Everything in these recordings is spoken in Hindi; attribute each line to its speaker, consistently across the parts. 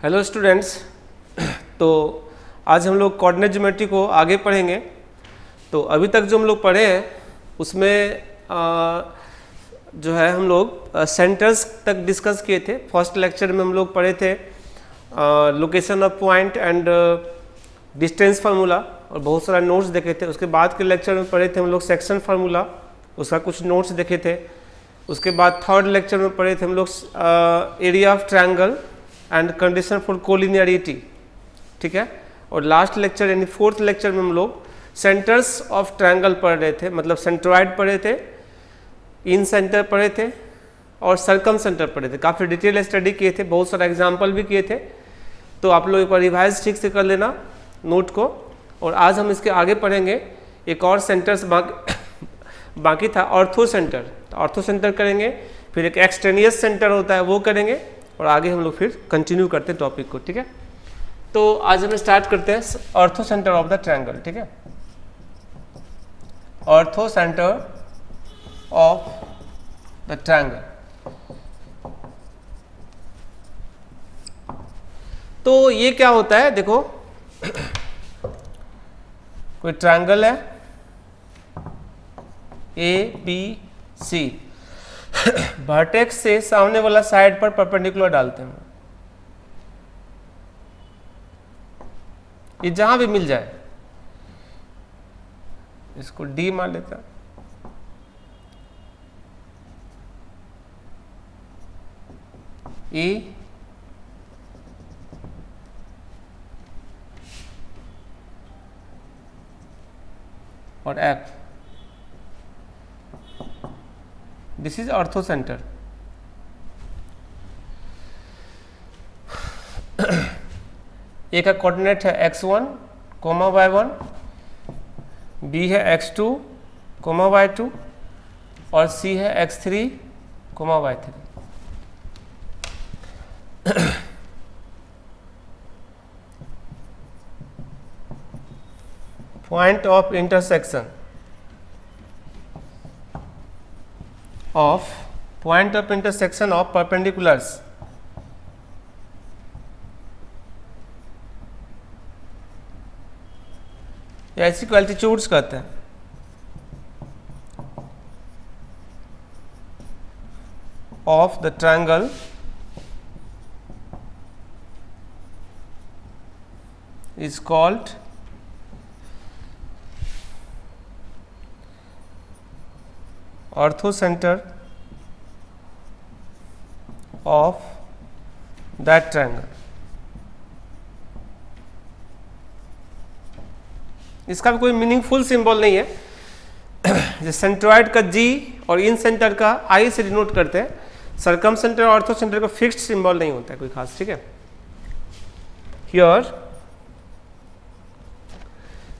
Speaker 1: Hello students. तो आज हम लोग कोऑर्डिनेट ज्योमेट्री को आगे पढ़ेंगे। तो अभी तक जो हम लोग पढ़े हैं उसमें जो है हम लोग सेंटर्स तक डिस्कस किए थे। फर्स्ट लेक्चर में हम लोग पढ़े थे location of point and distance formula और बहुत सारा नोट्स देखे थे। उसके बाद के लेक्चर में पढ़े थे हम लोग सेक्शन फार्मूला, उसका कुछ नोट्स देखे थे। उसके बाद थर्ड लेक्चर में पढ़े थे हम लोग area of triangle and condition for collinearity, ठीक है। और लास्ट लेक्चर यानी फोर्थ लेक्चर में हम लोग सेंटर्स ऑफ ट्रायंगल पढ़ रहे थे, मतलब सेंट्रॉइड पढ़े थे, इन सेंटर पढ़े थे और सर्कम सेंटर पढ़े थे। काफ़ी डिटेल स्टडी किए थे, बहुत सारा एग्जाम्पल भी किए थे। तो आप लोग एक बार रिवाइज ठीक से कर लेना नोट को। और आज हम इसके आगे पढ़ेंगे एक और सेंटर्स बाकी था, ऑर्थो सेंटर। तो ऑर्थो सेंटर करेंगे, फिर एक एक्सटेनियस सेंटर होता है वो करेंगे और आगे हम लोग फिर कंटिन्यू करते हैं टॉपिक को, ठीक है। तो आज हम स्टार्ट करते हैं ortho centre of the triangle, ठीक है। Ortho centre of the triangle. तो ये क्या होता है, देखो कोई ट्रायंगल है ABC, वर्टेक्स से सामने वाला साइड पर परपेंडिकुलर डालते हैं, ये जहां भी मिल जाए। इसको D मान लेता है, E और F। This is orthocentre. A का कोऑर्डिनेट है x1, y1, B है x2, y2 और C है x3, y3। Point of intersection of perpendiculars या इसी को एल्टीट्यूड्स कहते हैं। Of the triangle is called ortho centre of that triangle. इसका भी कोई मीनिंगफुल सिंबल नहीं है। जैसे सेंट्रॉइड का G और इन सेंटर का I से डिनोट करते हैं। सर्कम सेंटर और ऑर्थो सेंटर का फिक्स्ड सिंबल नहीं होता है कोई खास, ठीक है। Here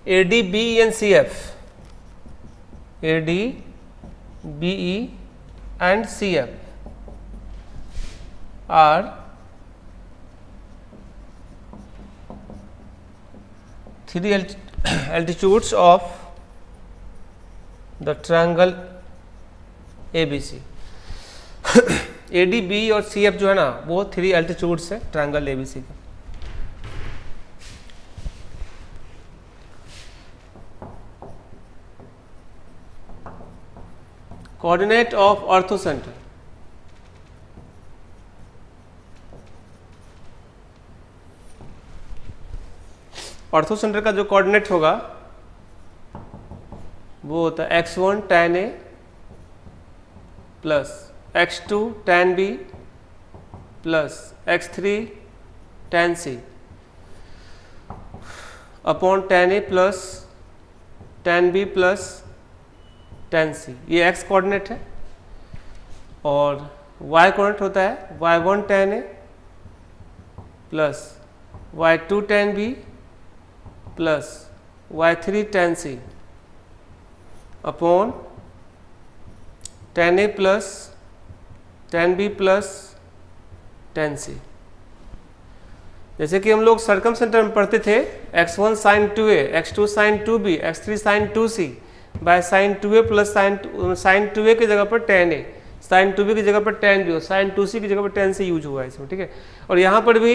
Speaker 1: AD, BE and CF, AD, BE and CF are three altitudes of the triangle ABC। AD, BE और CF जो है ना वो 3 एल्टीट्यूड्स है ट्रायंगल ABC का। Coordinate of ortho centre, orthocentre का जो कोऑर्डिनेट होगा वो होता है x1 tan A plus x2 tan B plus x3 tan C upon tan A plus tan B plus tan C। ये x कोऑर्डिनेट है। और y कोऑर्डिनेट होता है y1 tan A plus y2 tan B plus y3 tan C upon tan A plus tan B plus tan C। जैसे कि हम लोग सर्कम सेंटर में पढ़ते थे x1 sin 2A, x2 sin 2B, x3 sin 2C by sin 2A plus sin 2A की जगह पर tan A, sin 2B की जगह पर tan B और sin 2C की जगह पर tan C यूज हुआ है इसमें, ठीक है। और यहाँ पर भी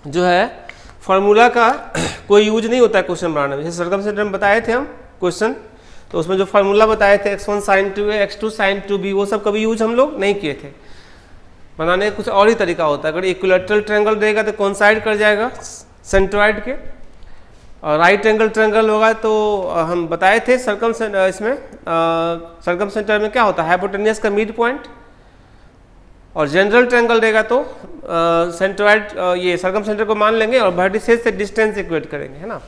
Speaker 1: जो है फार्मूला का कोई यूज नहीं होता है क्वेश्चन बनाने में। जैसे सर्कमसेंटर में बताए थे हम क्वेश्चन, तो उसमें जो फार्मूला बताए थे x1 sin 2a x2 sin 2b, वो सब कभी यूज हम लोग नहीं किए थे। बनाने का कुछ और ही तरीका होता है। अगर इक्विलैटरल ट्रायंगल रहेगा तो कोइंसाइड कर जाएगा सेंट्रॉइड के, और राइट एंगल ट्रायंगल होगा तो हम बताए थे सर्कमसेंटर में क्या होता है, हाइपोटेन्यूस का मिड पॉइंट, और जनरल ट्रायंगल रहेगा तो सेंट्रॉइड ये सर्कमसेंटर को मान लेंगे और वर्टिसेस से डिस्टेंस इक्वेट करेंगे, है ना।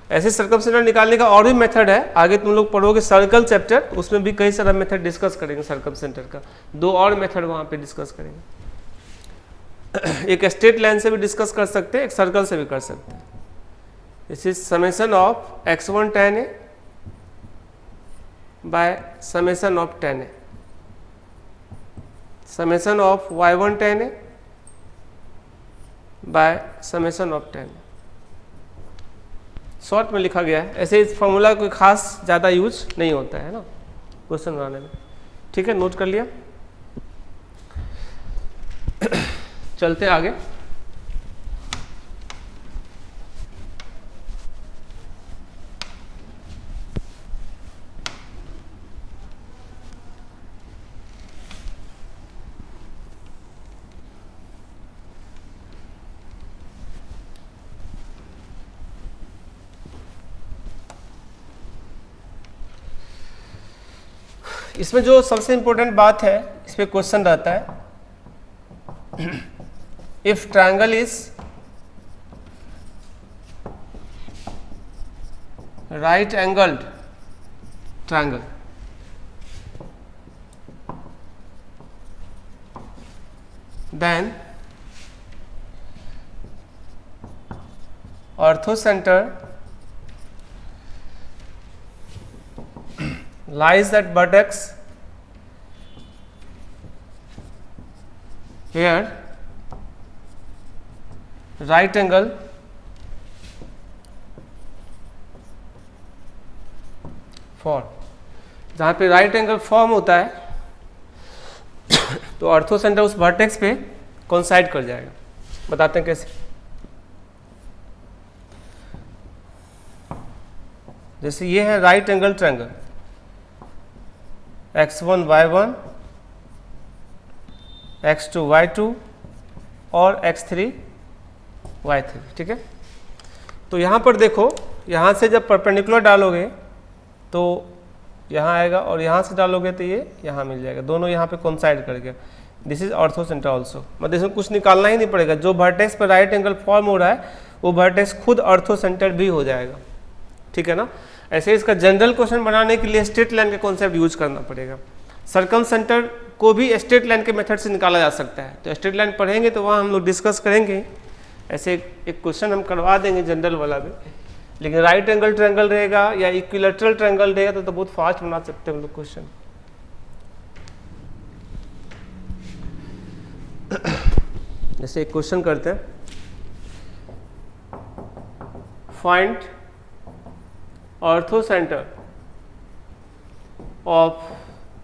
Speaker 1: ऐसे सर्कमसेंटर निकालने का और भी मेथड है, आगे तुम लोग पढ़ोगे सर्कल चैप्टर, उसमें भी कई सारा मेथड डिस्कस करेंगे सर्कमसेंटर का। 2 और मेथड वहाँ पे डिस्कस करेंगे। एक स्ट्रेट लाइन से भी डिस्कस कर सकते हैं, एक सर्कल से भी कर सकते हैं। This is summation of x1 tan a by summation of tan a, summation of y1 tan a by summation of tan a। Short में लिखा गया है। ऐसे इस फॉर्मूला कोई खास ज़्यादा यूज नहीं होता है ना क्वेश्चन बनाने में। ठीक है, नोट कर लिया। चलते आगे। इसमें जो सबसे इंपॉर्टेंट बात है, इस पे क्वेश्चन रहता है, if triangle is right angled triangle, then orthocentre lies at vertex here right angle form, जहाँ पे राइट एंगल फॉर्म होता है तो ऑर्थोसेंटर उस वर्टेक्स पे कोइंसाइड कर जाएगा। बताते हैं कैसे। जैसे ये है right angle triangle, x1 y1 x2 y2 और x3 y3, ठीक है। तो यहाँ पर देखो, यहाँ से जब परपेंडिकुलर डालोगे तो यहाँ आएगा, और यहाँ से डालोगे तो ये यहाँ मिल जाएगा, दोनों यहाँ पे कोइंसाइड कर गया। दिस इज ऑर्थोसेंटर ऑल्सो, मतलब इसमें कुछ निकालना ही नहीं पड़ेगा। जो वर्टेक्स पर राइट एंगल फॉर्म हो रहा है वो वर्टेक्स खुद ऑर्थोसेंटर भी हो जाएगा, ठीक है ना। ऐसे इसका जनरल क्वेश्चन बनाने के लिए स्ट्रेट लाइन का कॉन्सेप्ट यूज करना पड़ेगा। सर्कमसेंटर को भी स्ट्रेट लाइन के मेथड से निकाला जा सकता है, तो स्ट्रेट लाइन पढ़ेंगे तो वहाँ हम लोग डिस्कस करेंगे। ऐसे एक क्वेश्चन हम करवा देंगे जनरल वाला भी, लेकिन राइट एंगल ट्रायंगल रहेगा या इक्विलैटरल ट्रायंगल रहेगा तो बहुत फास्ट बना सकते हैं हम लोग क्वेश्चन। जैसे एक क्वेश्चन करते हैं, find orthocenter of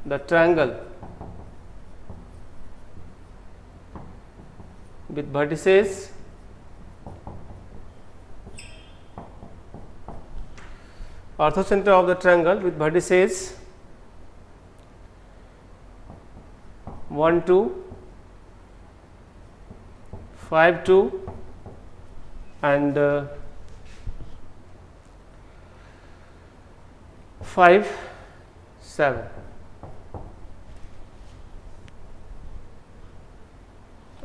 Speaker 1: the triangle with vertices orthocenter of the triangle with vertices 1 2 5 2 and 5 7।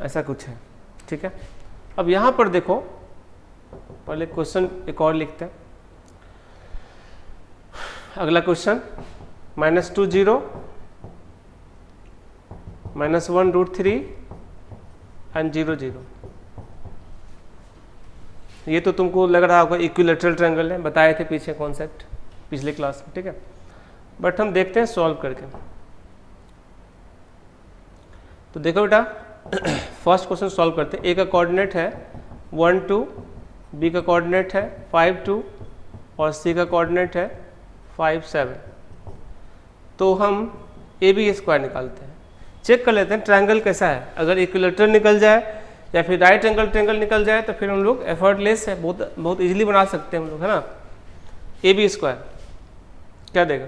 Speaker 1: ऐसा कुछ है, ठीक है। अब यहाँ पर देखो, पहले क्वेश्चन एक और लिखते हैं। अगला क्वेश्चन -2 0 -1 √3 एंड 0 0। ये तो तुमको लग रहा होगा इक्विलैटरल ट्रायंगल है, बताए थे पीछे कॉन्सेप्ट पिछले क्लास में, ठीक है। बट हम देखते हैं सॉल्व करके। तो देखो बेटा, फर्स्ट क्वेश्चन सॉल्व करते हैं। ए का कोऑर्डिनेट है 1 2, बी का कोऑर्डिनेट है 5 2 और सी का कोऑर्डिनेट है 5 7। तो हम ए बी स्क्वायर निकालते हैं, चेक कर लेते हैं ट्रायंगल कैसा है। अगर इक्विलैटरल निकल जाए या फिर राइट एंगल ट्रायंगल निकल जाए तो फिर हम लोग एफर्टलेस है, बहुत बहुत इजीली बना सकते हैं हम लोग, है ना। ए बी स्क्वायर क्या देगा,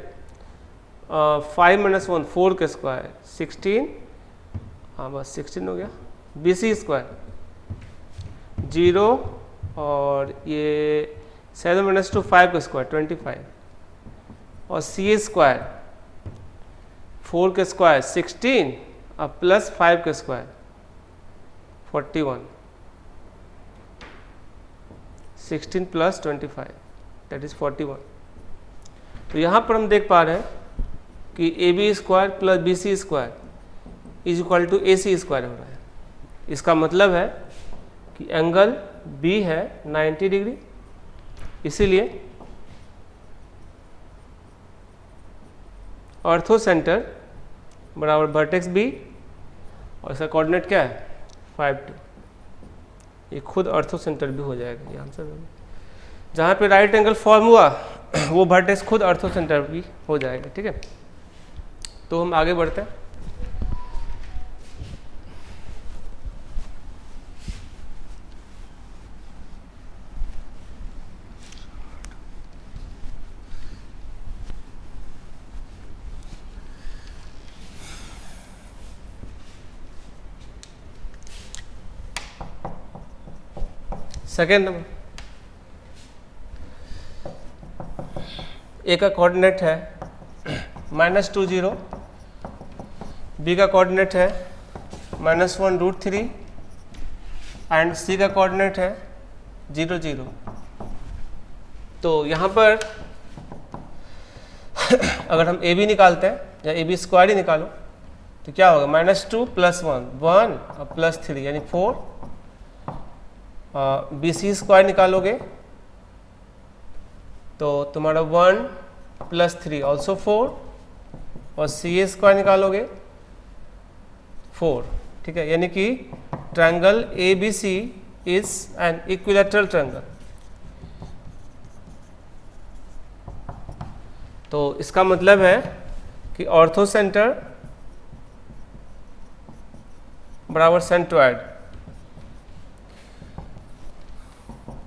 Speaker 1: 5 - 1 4 का स्क्वायर 16, हाँ बस 16 हो गया। बी सी स्क्वायर 0 और ये 7 - 2 5 का स्क्वायर 25 और सी स्क्वायर 4 का स्क्वायर 16 और प्लस 5 का स्क्वायर 41, 16 + 25 दैट इज 41। तो यहाँ पर हम देख पा रहे हैं कि A B square plus B C square is equal to A C square हो रहा है। इसका मतलब है कि एंगल बी है 90 डिग्री, इसीलिए ऑर्थो सेंटर बराबर वर्टेक्स बी और इसका कोऑर्डिनेट क्या है 5 2, ये खुद ऑर्थो सेंटर भी हो जाएगा, ये आंसर होगा। जहाँ पे राइट एंगल फॉर्म हुआ वो वर्टेक्स खुद ऑर्थो सेंटर भी हो जाएगा, ठीक है। तो हम आगे बढ़ते हैं। सेकेंड नंबर, ए का कोऑर्डिनेट है -2 0, बी का कोऑर्डिनेट है -1√3 एंड सी का कोऑर्डिनेट है 0 0। तो यहाँ पर अगर हम ए बी निकालते हैं या ए बी स्क्वायर ही निकालो तो क्या होगा, -2 + 1 1 और +3 यानी 4। बी सी स्क्वायर निकालोगे तो तुम्हारा 1 + 3 ऑल्सो 4 और सी ए स्क्वायर निकालोगे 4, ठीक है। यानी कि triangle A B C is an equilateral triangle. तो इसका मतलब है कि ऑर्थो सेंटर बराबर सेंट्रोइड,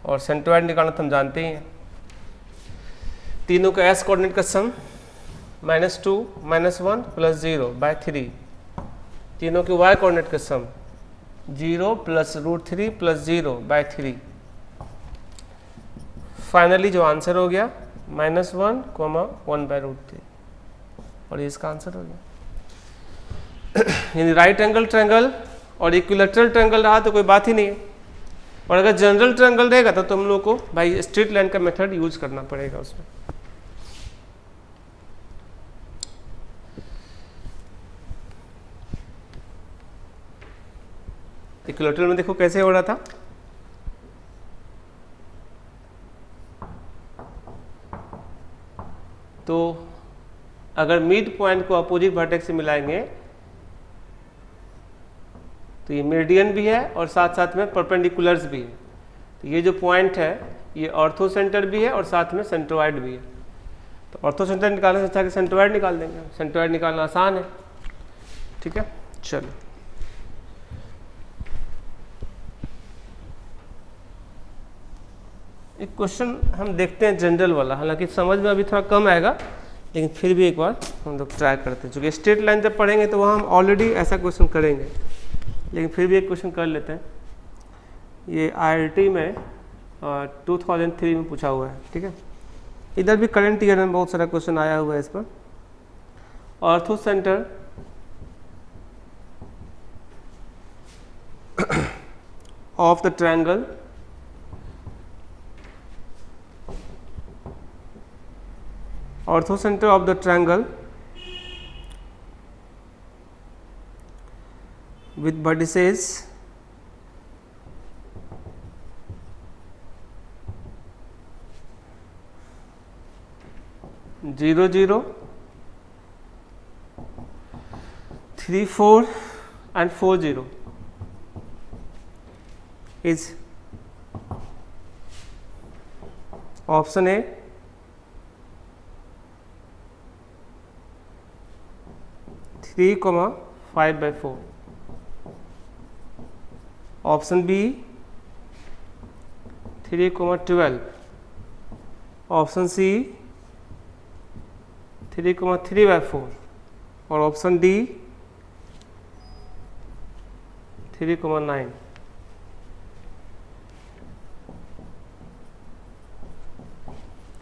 Speaker 1: और सेंट्रोइड निकालना तो हम जानते ही हैं। तीनों का एस कोऑर्डिनेट का सम -2 -1 + 0/3, तीनों के वाई कोऑर्डिनेट का सम 0 + √3 + 0/3। फाइनली जो आंसर हो गया -1, 1/√3, और ये इसका आंसर हो गया। यानी राइट एंगल ट्रायंगल और इक्विलैटरल ट्रायंगल रहा तो कोई बात ही नहीं है, और अगर जनरल ट्रायंगल रहेगा तो तुम लोग को भाई स्ट्रेट लाइन का मेथड यूज करना पड़ेगा उसमें। इक्विलैटरल में देखो कैसे हो रहा था, तो अगर मिड पॉइंट को अपोजिट वर्टेक्स से मिलाएंगे तो ये मेरिडियन भी है और साथ साथ में परपेंडिकुलर्स भी है। तो ये जो पॉइंट है ये ऑर्थो सेंटर भी है और साथ में सेंट्रोइड भी है। तो ऑर्थो सेंटर निकालने से अच्छा कि सेंट्रोइड निकाल देंगे, सेंट्रोइड निकालना आसान है, ठीक है। चलो एक क्वेश्चन हम देखते हैं जनरल वाला, हालांकि समझ में अभी थोड़ा कम आएगा लेकिन फिर भी एक बार हम लोग ट्राई करते हैं। चूँकि स्ट्रेट लाइन जब पढ़ेंगे तो वहाँ हम ऑलरेडी ऐसा क्वेश्चन करेंगे, लेकिन फिर भी एक क्वेश्चन कर लेते हैं। ये IIT में 2003 में पूछा हुआ है, ठीक है। इधर भी करंट ईयर में बहुत सारा क्वेश्चन आया हुआ है इस पर। Ortho centre of the triangle ortho center of the triangle with vertices 0 0 3 4 and 4 0 is option A 3, 5/4। Option B 3,12, option C 3,3/4 और ऑप्शन डी 3,9।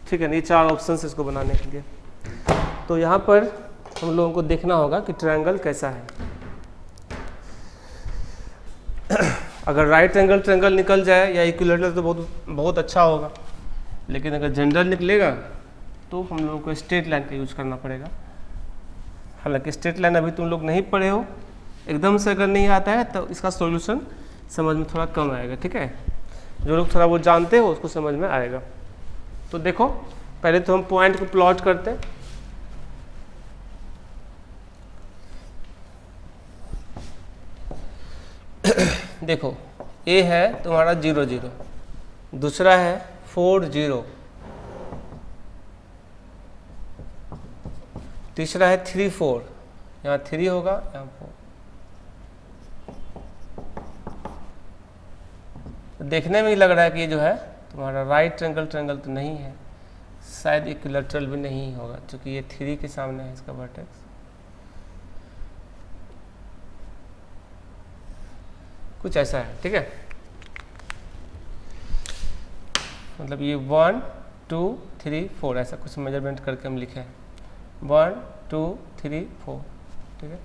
Speaker 1: ठीक है, ये 4 ऑप्शन है इसको बनाने के लिए। तो यहाँ पर हम लोगों को देखना होगा कि ट्रायंगल कैसा है। अगर राइट एंगल ट्रायंगल निकल जाए या इक्विलेटरल तो बहुत अच्छा होगा, लेकिन अगर जनरल निकलेगा तो हम लोगों को स्ट्रेट लाइन का यूज करना पड़ेगा। हालांकि स्ट्रेट लाइन अभी तुम लोग नहीं पढ़े हो, एकदम से अगर नहीं आता है तो इसका सॉल्यूशन समझ में थोड़ा कम आएगा। ठीक है, जो लोग थोड़ा वो जानते हो उसको समझ में आएगा। तो देखो, पहले तो हम पॉइंट को प्लॉट करते हैं। देखो, ए है तुम्हारा 0 0, दूसरा है 4 0, तीसरा है 3 4, यहाँ 3 होगा, यहाँ 4। देखने में ही लग रहा है कि ये जो है तुम्हारा राइट ट्रायंगल तो नहीं है, शायद इक्विलेटरल भी नहीं होगा, क्योंकि ये 3 के सामने है इसका वर्टेक्स। कुछ ऐसा है। ठीक है, मतलब ये 1 2 3 4 ऐसा कुछ मेजरमेंट करके हम लिखे हैं, 1 2 3 4। ठीक है,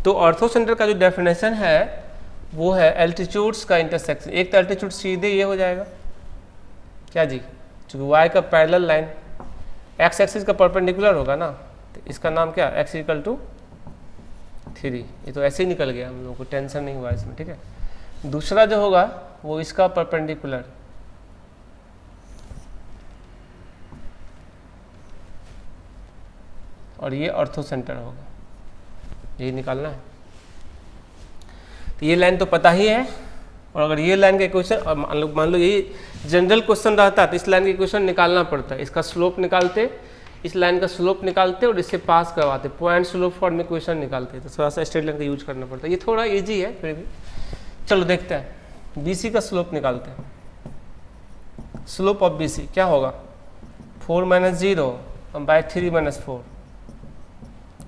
Speaker 1: तो ऑर्थोसेंटर का जो डेफिनेशन है वो है एल्टीट्यूड्स का इंटरसेक्शन। एक तो एल्टीट्यूड सीधे ये हो जाएगा क्या जी, चूँकि वाई का पैरेलल लाइन एक्स एक्सिस का परपेंडिकुलर होगा ना, तो इसका नाम क्या, x = 3। ये तो ऐसे ही निकल गया, हम लोगों को टेंशन नहीं हुआ इसमें। ठीक है, दूसरा जो होगा वो इसका परपेंडिकुलर, और ये ऑर्थोसेंटर होगा, यही निकालना है। तो ये लाइन तो पता ही है, और अगर ये लाइन का क्वेश्चन मान लो ये जनरल क्वेश्चन रहता है तो इस लाइन का क्वेश्चन निकालना पड़ता है। इसका स्लोप निकालते, इस लाइन का स्लोप निकालते और इससे पास करवाते, पॉइंट स्लोप फॉर्म में क्वेश्चन निकालते, तो थोड़ा सा स्ट्रेट लाइन का यूज करना पड़ता है। ये थोड़ा इजी है फिर भी। चलो देखते हैं, BC का स्लोप निकालते हैं। स्लोप ऑफ BC क्या होगा, 4 - 0/3 - 4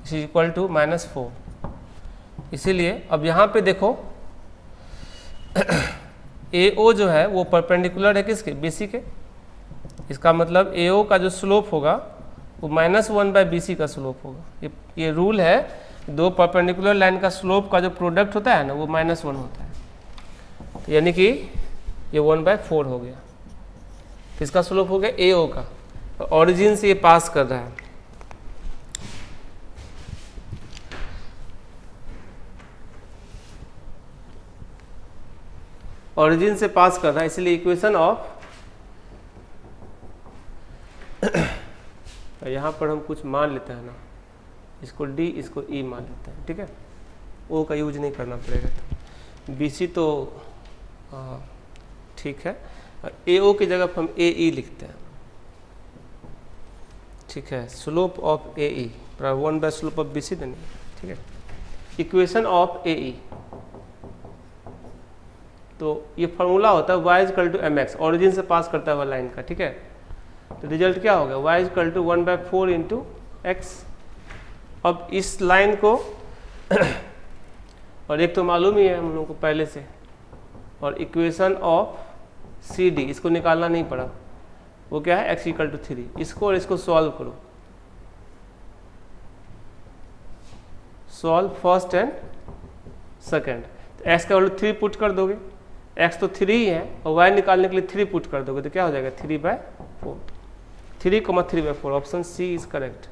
Speaker 1: = -4। इसीलिए अब यहाँ पे देखो AO जो है वो परपेंडिकुलर है किसके, BC के। इसका मतलब AO का जो स्लोप होगा वो -1/BC का स्लोप होगा। ये रूल है, दो परपेंडिकुलर लाइन का स्लोप का जो प्रोडक्ट होता है ना वो -1 होता है, तो यानी कि ये 1/4 हो गया। किसका स्लोप हो गया, AO का। ऑरिजिन से ये पास कर रहा है, ऑरिजिन से पास कर रहा है, इसलिए इक्वेशन ऑफ यहाँ पर हम कुछ मान लेते हैं ना, इसको D इसको E मान लेते हैं। ठीक है, O का यूज नहीं करना पड़ेगा। BC तो ठीक है, AO की जगह पर हम AE लिखते हैं। ठीक है, slope of AE 1 slope of BC देंगे। ठीक है, इक्वेशन ऑफ AE, तो ये फॉर्मूला होता है y = mx, ऑरिजिन से पास करता हुआ लाइन का। ठीक है, तो रिजल्ट क्या हो गया, y = 1/4 × x। अब इस लाइन को और एक तो मालूम ही है हम लोगों को पहले से, और इक्वेशन ऑफ CD इसको निकालना नहीं पड़ा, वो क्या है, x = 3। इसको और इसको सॉल्व करो, सॉल्व फर्स्ट एंड सेकेंड। तो x का वैल्यू 3 पुट कर दोगे, x तो 3 ही है, और y निकालने के लिए 3 पुट कर दोगे तो क्या हो जाएगा, 3/4। 3,3/4, ऑप्शन सी इज करेक्ट।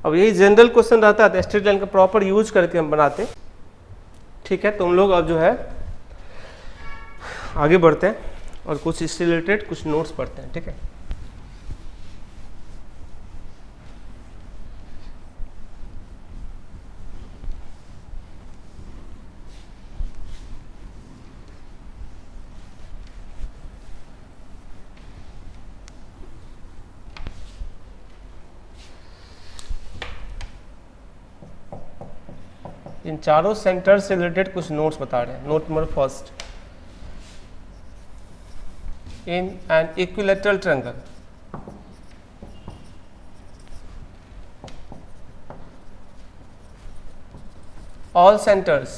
Speaker 1: अब यही जनरल क्वेश्चन रहता है, स्ट्रेट लाइन का प्रॉपर यूज करके हम बनाते। ठीक है, तो हम लोग अब जो है आगे बढ़ते हैं और कुछ इससे रिलेटेड कुछ नोट्स पढ़ते हैं। ठीक है, इन चारों सेंटर से रिलेटेड कुछ नोट्स बता रहे हैं। Note number first, in an equilateral triangle all centers,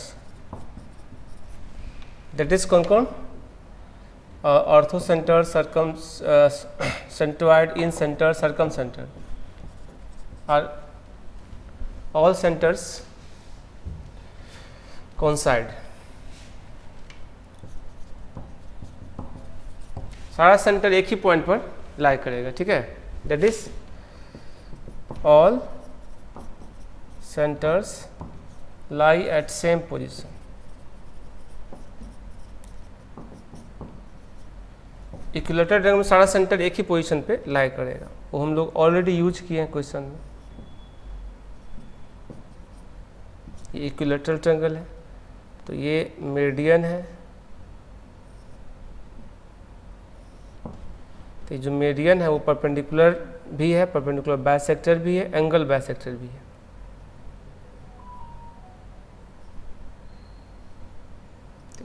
Speaker 1: that is कौन orthocentre, centroid, incentre, circumcentre, are all centres coincide. सारा सेंटर एक ही पॉइंट पर लाई करेगा, ठीक है। That is all centres lie at same position। Equilateral triangle में सारा सेंटर एक ही पोजीशन पे लाई करेगा, वो हम लोग ऑलरेडी यूज किए हैं क्वेश्चन में। ये इक्विलैटरल ट्रायंगल है, तो ये मेरिडियन है, तो जो मेरिडियन है वो परपेंडिकुलर भी है, परपेंडिकुलर बाइसेक्टर भी है, एंगल बाइसेक्टर भी है।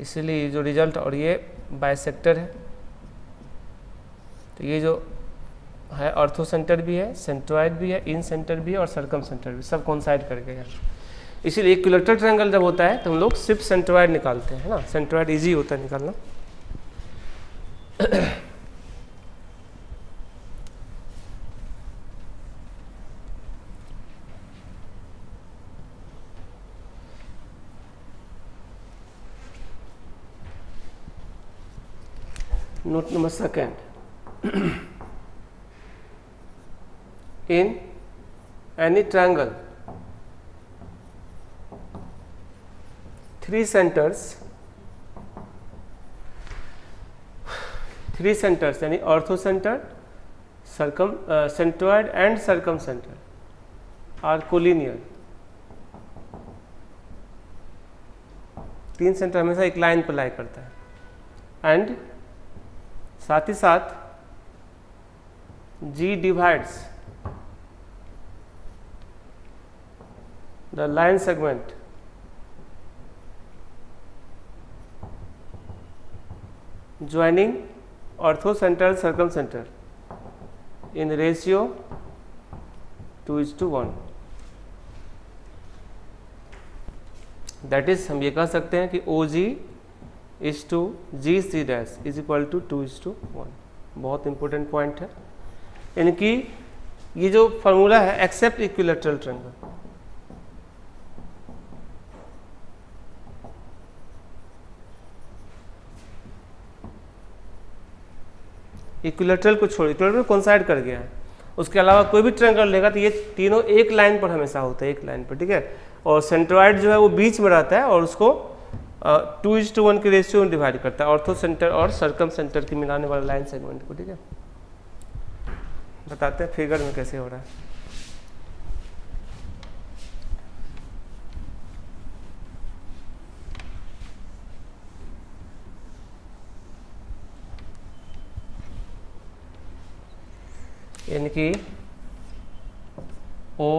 Speaker 1: इसीलिए जो रिजल्ट, और ये बाइसेक्टर है, तो ये जो है ऑर्थो सेंटर भी है, सेंट्रोइड भी है, इन सेंटर भी है और सर्कम सेंटर भी, सब कोइंसाइड करके है। इसीलिए इक्विलैटरल ट्रायंगल जब होता है तो हम लोग सिर्फ सेंट्रोइड निकालते हैं, है ना। सेंट्रोइड इजी होता है निकालना। Note number second, in any triangle, three centers यानी orthocentre, centroid and circumcentre are collinear. तीन सेंटर हमेशा एक लाइन पर लाई करता है, एंड साथ ही साथ G divides the line segment joining orthocenter circumcenter in ratio 2:1। That is हम ये कह सकते हैं कि OG इज to GC dash is equal to 2:1। बहुत इंपॉर्टेंट पॉइंट है, यानी कि ये जो फॉर्मूला है एक्सेप्ट इक्विलैटरल ट्रायंगल, इक्विलैटरल को छोड़, इक्विलैटरल कोइंसाइड कर गया है, उसके अलावा कोई भी ट्रायंगल लेगा तो ये तीनों एक लाइन पर हमेशा होता है, एक लाइन पर, ठीक है। और सेंट्रोइड जो है वो बीच में रहता है और उसको 2:1 के रेशियो में डिवाइड करता है ऑर्थो सेंटर और सर्कम सेंटर की मिलाने वाले लाइन सेगमेंट को, ठीक है। बताते हैं फिगर में कैसे हो रहा है। यानी कि O,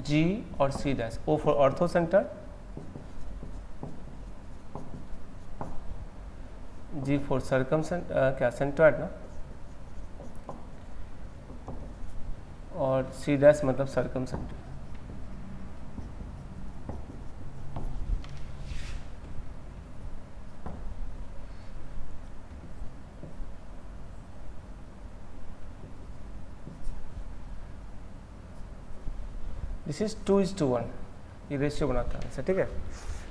Speaker 1: G और C dash, O for ortho centre, G for circum क्या सेंट्रोइड ना, और C डैश मतलब सर्कम सेंटर। दिस इज 2:1, ये रेशियो बनाता है, ठीक है।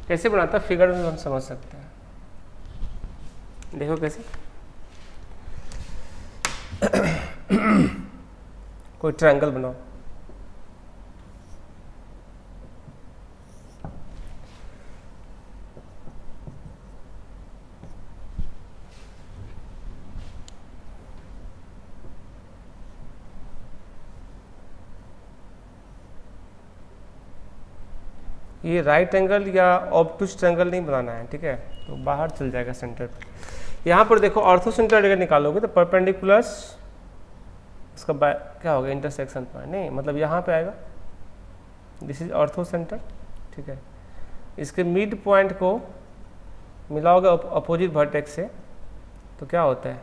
Speaker 1: कैसे बनाता है फिगर में हम समझ सकते हैं, देखो कैसे। कोई ट्रायंगल बनाओ, ये राइट एंगल या ऑब्टूज ट्रायंगल नहीं बनाना है, ठीक है, तो बाहर चल जाएगा सेंटर पे। यहाँ पर देखो ऑर्थो सेंटर अगर निकालोगे तो परपेंडिकुलर्स इसका क्या होगा, इंटरसेक्शन पॉइंट नहीं, मतलब यहाँ पे आएगा, दिस इज ऑर्थो सेंटर, ठीक है। इसके मिड पॉइंट को मिला होगा अपोजिट वर्टेक्स से, तो क्या होता है,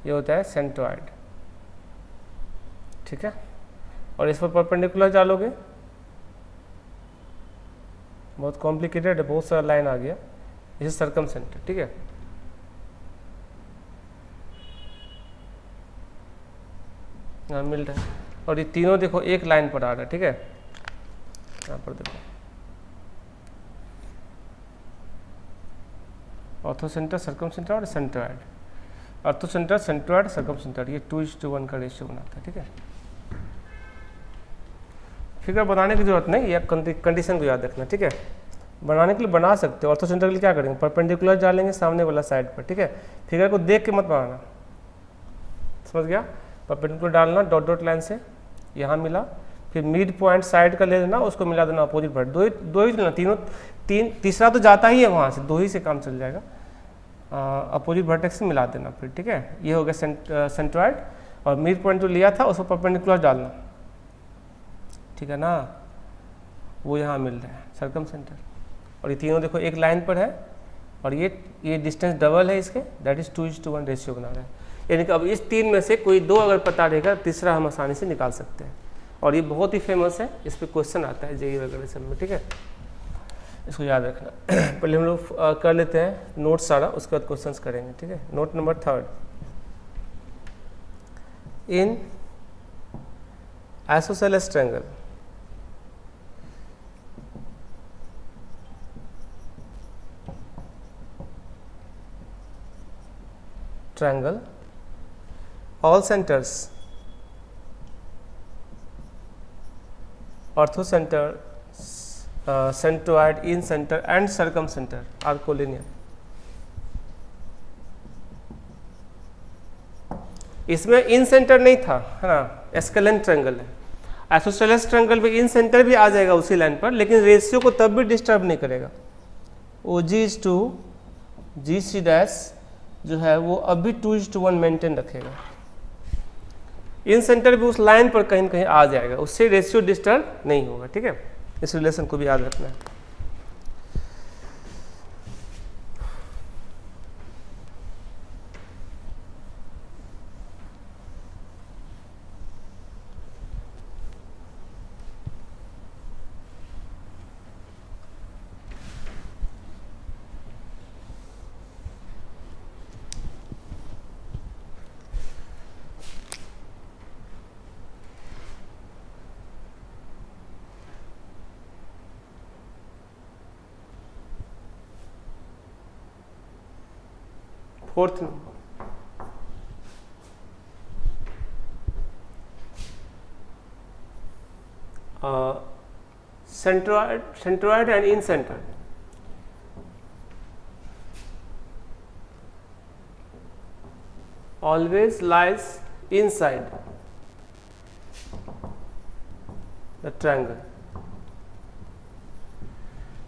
Speaker 1: ये होता है सेंट्रॉइड। ठीक है, और इस पर परपेंडिकुलर डालोगे, बहुत कॉम्प्लिकेटेड है, बहुत सारा लाइन आ गया, इसे सर्कम सेंटर। ठीक है, यहाँ मिल रहा है, और ये तीनों देखो एक लाइन पर आ रहा है। ठीक है, यहाँ पर देखो ऑर्थो सेंटर, सर्कम सेंटर और centroid. Ortho centre, centroid, circum centre, ये 2:1 का रेशियो बनाता है। ठीक है, फिगर बनाने की जरूरत नहीं, ये कंडीशन को याद रखना। ठीक है, बनाने के लिए बना सकते हो। ऑर्थो सेंटर के लिए क्या करेंगे, परपेंडिकुलर डालेंगे सामने वाला साइड पर। ठीक है, फिगर को देख के मत बनाना, समझ गया। परपेंडिकुलर डालना डॉट डॉट लाइन से, यहाँ मिला, फिर मिड पॉइंट साइड का ले लेना, उसको मिला देना अपोजिट वर्ट। दो ही लेना, तीसरा तो जाता ही है वहाँ से, दो ही से काम चल जाएगा। अपोजिट वर्टेक्स से मिला देना फिर। ठीक है, ये हो गया सेंट्रॉइड, और मिड पॉइंट जो लिया था उसको परपेंडिकुलर डालना। ठीक है ना, वो यहाँ मिल रहा है सर्कम सेंटर, और ये तीनों देखो एक लाइन पर है, और ये डिस्टेंस डबल है इसके, दैट इज 2:1 रेशियो बना रहा है। यानी कि अब इस तीन में से कोई दो अगर पता रहेगा, तीसरा हम आसानी से निकाल सकते हैं, और ये बहुत ही फेमस है, इस पर क्वेश्चन आता है जेईई वगैरह सब में। ठीक है, इसको याद रखना। पहले हम लोग कर लेते हैं नोट सारा, उसके बाद क्वेश्चंस करेंगे। ठीक है, note number 3, in isosceles triangle all centers, orthocenter, centroid, in-center and circumcenter are collinear। इसमें इन सेंटर नहीं था, है ना, एस्केलेन ट्रायंगल है। आइसोसेलेस ट्रायंगल में इन सेंटर भी आ जाएगा उसी लाइन पर, लेकिन रेशियो को तब भी डिस्टर्ब नहीं करेगा। OG/GC' जो है वो अभी 2:1 मेंटेन रखेगा। इन सेंटर भी उस लाइन पर कहीं न कहीं आ जाएगा, उससे रेशियो डिस्टर्ब नहीं होगा। ठीक है, इस रिलेशन को भी याद रखना है। Fourth centroid and in-center, always lies inside the triangle।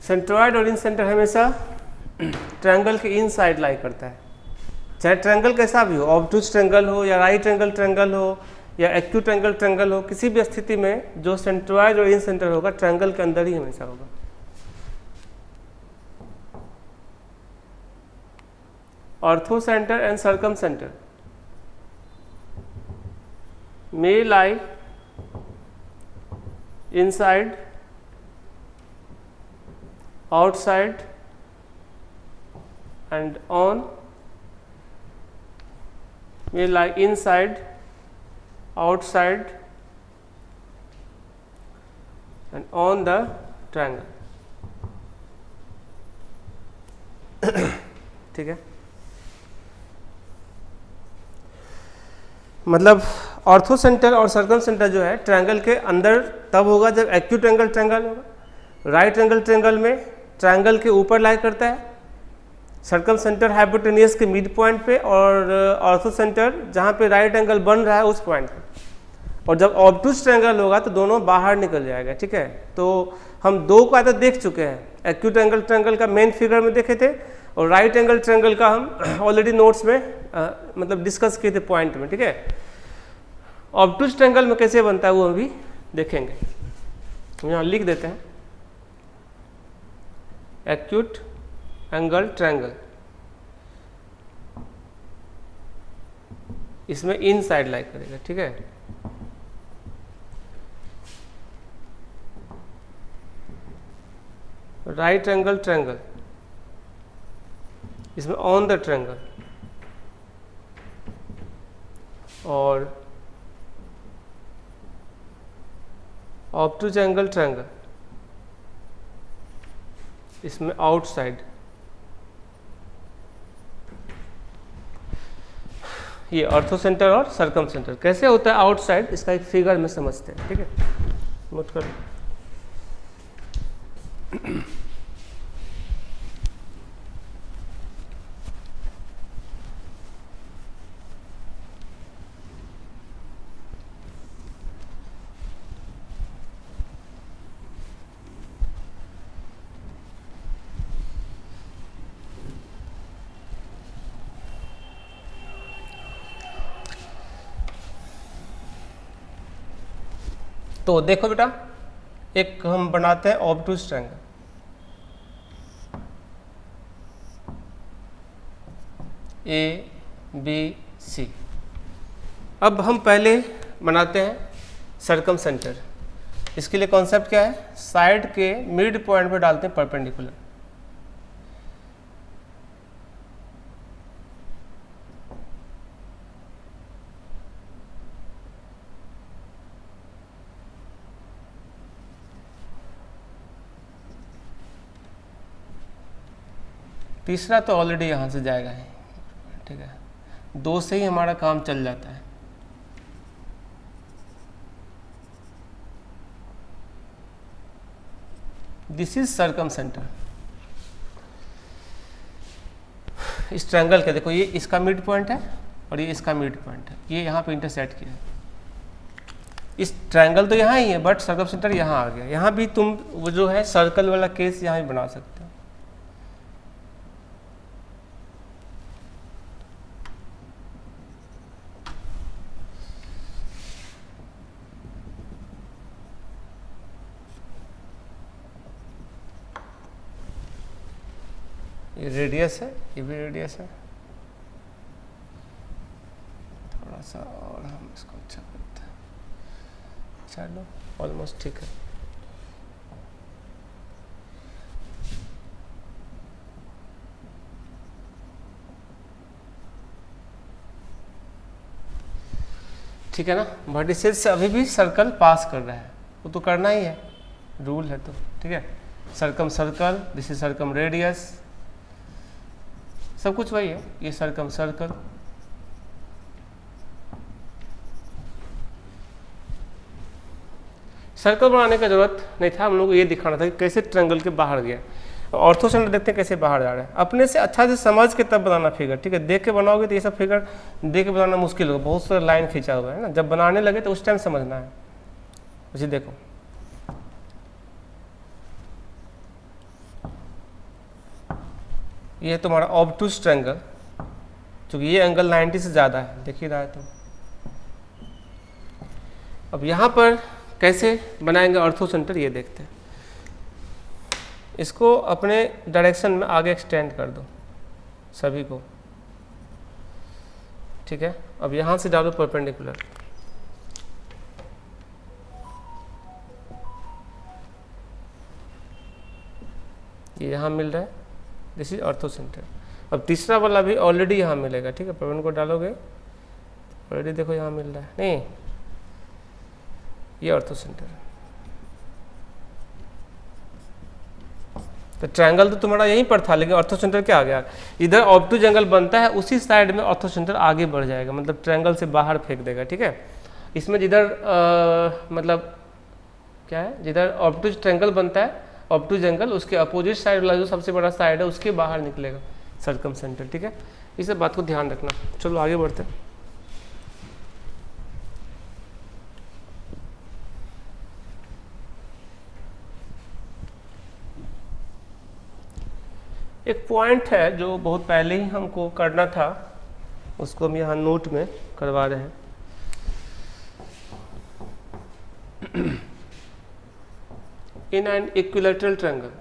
Speaker 1: Centroid और इन सेंटर हमेशा ट्रायंगल के इन साइड लाई करता है, चाहे ट्रायंगल कैसा भी हो, ऑब्टूज ट्रायंगल हो या राइट एंगल ट्रायंगल हो या एक्यूट एंगल ट्रायंगल हो, किसी भी स्थिति में जो सेंट्रॉइड और इन सेंटर होगा ट्रायंगल के अंदर ही हमेशा होगा। Ortho centre and circum centre may lie inside, outside and on, may lie inside, outside and on the triangle। ठीक है, मतलब ऑर्थो सेंटर और सर्कम सेंटर जो है ट्रायंगल के अंदर तब होगा जब एक्यूट एंगल ट्रायंगल होगा। राइट एंगल ट्रायंगल में ट्रायंगल के ऊपर लाई करता है, सर्कम सेंटर हाइपोटेनियस के मिड पॉइंट पे, और ऑर्थो सेंटर जहाँ पे राइट एंगल बन रहा है उस पॉइंट पे। और जब ऑब्टूज ट्रायंगल होगा तो दोनों बाहर निकल जाएगा। ठीक है, तो हम दो को आदत देख चुके हैं, एक्यूट एंगल ट्रायंगल का मेन फिगर में देखे थे, और राइट एंगल ट्रायंगल का हम ऑलरेडी नोट्स में मतलब डिस्कस किए थे पॉइंट में। ठीक है, ऑब्टूज ट्रायंगल में कैसे बनता है वो अभी देखेंगे। हम यहाँ लिख देते हैं एक्यूट एंगल ट्रायंगल, इसमें इन साइड लाई करेगा, ठीक है। राइट एंगल ट्रायंगल, इसमें ऑन द ट्रायंगल, और ऑब्टूज एंगल ट्रायंगल, इसमें आउटसाइड। ये ऑर्थो सेंटर और सर्कम सेंटर कैसे होता है आउटसाइड, इसका एक फिगर में समझते हैं, ठीक है। नोट करो। तो देखो बेटा, एक हम बनाते हैं ऑब्टूज ट्रायंगल, ए बी सी। अब हम पहले बनाते हैं सर्कम सेंटर। इसके लिए कॉन्सेप्ट क्या है, साइड के मिड पॉइंट पे डालते हैं परपेंडिकुलर। तीसरा तो ऑलरेडी यहाँ से जाएगा ही, ठीक है। 2 से ही हमारा काम चल जाता है। This is circum centre. इस ट्रायंगल के देखो, ये इसका मिड पॉइंट है और ये इसका मिड पॉइंट है, ये यहाँ पे इंटरसेक्ट किया है। इस ट्रायंगल तो यहाँ ही है बट सर्कम सेंटर यहाँ आ गया। यहाँ भी तुम वो जो है सर्कल वाला केस यहाँ भी बना सकते हो। ये रेडियस है, ये भी रेडियस है। थोड़ा सा और हम इसको अच्छा करते हैं, चलो ऑलमोस्ट ठीक है। ठीक है ना, वर्टिसेस से अभी भी सर्कल पास कर रहा है, वो तो करना ही है, रूल है तो, ठीक है। Circum circle, this is circum radius, सब कुछ वही है। ये सर्कम सर्कल, सर्कल बनाने का जरूरत नहीं था, हम लोग को ये दिखाना था कि कैसे ट्रायंगल के बाहर गया। ऑर्थो सेंटर देखते हैं कैसे बाहर जा रहा है, अपने से अच्छा से समझ के तब बनाना फिगर, ठीक है। देख के बनाओगे तो ये सब फिगर देख के बनाना मुश्किल होगा, बहुत सारा लाइन खींचा हुआ है ना। जब बनाने लगे तो उस टाइम समझना है। उसे देखो, ये तुम्हारा ऑब्टूज ट्रायंगल, क्योंकि ये एंगल 90 से ज़्यादा है, देख ही रहा है तुम। अब यहाँ पर कैसे बनाएंगे ऑर्थो सेंटर, ये देखते हैं। इसको अपने डायरेक्शन में आगे एक्सटेंड कर दो सभी को, ठीक है। अब यहाँ से डालो परपेंडिकुलर, ये यहाँ मिल रहा है, दिस इज ऑर्थो सेंटर। अब तीसरा वाला भी ऑलरेडी यहाँ मिलेगा, ठीक है। परपेंडिकुलर को डालोगे, ऑलरेडी देखो यहाँ मिल रहा है, नहीं ये ऑर्थो सेंटर। तो ट्रायंगल तो तुम्हारा यहीं पर था, लेकिन ऑर्थो सेंटर क्या आ गया, इधर ऑब्टूज एंगल बनता है उसी साइड में ऑर्थो सेंटर आगे बढ़ जाएगा, मतलब ट्रायंगल से बाहर फेंक देगा, ठीक है। इसमें जिधर मतलब क्या है, जिधर ऑब्टूज ट्रायंगल बनता है, ऑब्टूज एंगल, उसके अपोजिट साइड वाला जो सबसे बड़ा साइड है उसके बाहर निकलेगा सर्कम सेंटर, ठीक है। इस बात को ध्यान रखना। चलो आगे बढ़ते हैं। एक पॉइंट है जो बहुत पहले ही हमको करना था, उसको हम यहाँ नोट में करवा रहे हैं। in an equilateral triangle.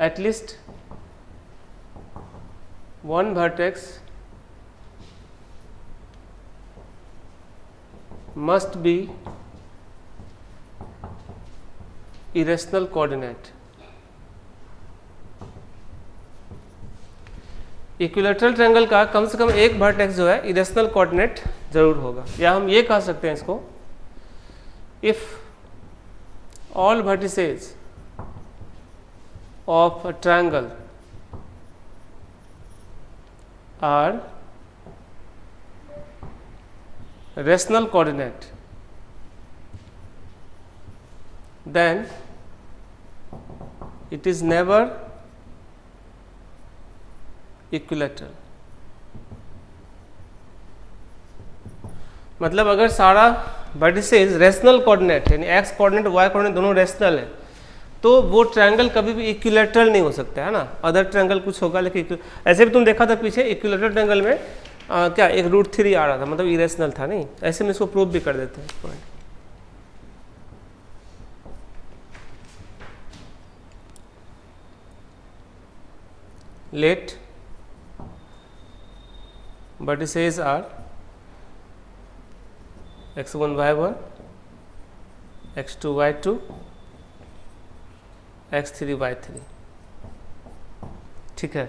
Speaker 1: At least one vertex must be irrational coordinate. Equilateral triangle का कम से कम एक वर्टेक्स जो है इरेशनल कोऑर्डिनेट जरूर होगा, या हम ये कह सकते हैं इसको, if all vertices of a triangle are rational coordinate, then it is never equilateral. मतलब अगर सारा वर्टिसेस रेशनल कोऑर्डिनेट है, यानी एक्स कोऑर्डिनेट वाई कोऑर्डिनेट दोनों रेशनल है, तो वो ट्रायंगल कभी भी इक्विलैटरल नहीं हो सकता है ना। अदर ट्रायंगल कुछ होगा, लेकिन ऐसे भी तुम देखा था पीछे इक्विलैटरल ट्रायंगल में क्या एक √3 आ रहा था, मतलब इरेशनल था नहीं। ऐसे में इसको प्रूव भी कर देते हैं point. Late vertices are x1 y1 x2 y2 x3 y3, ठीक है।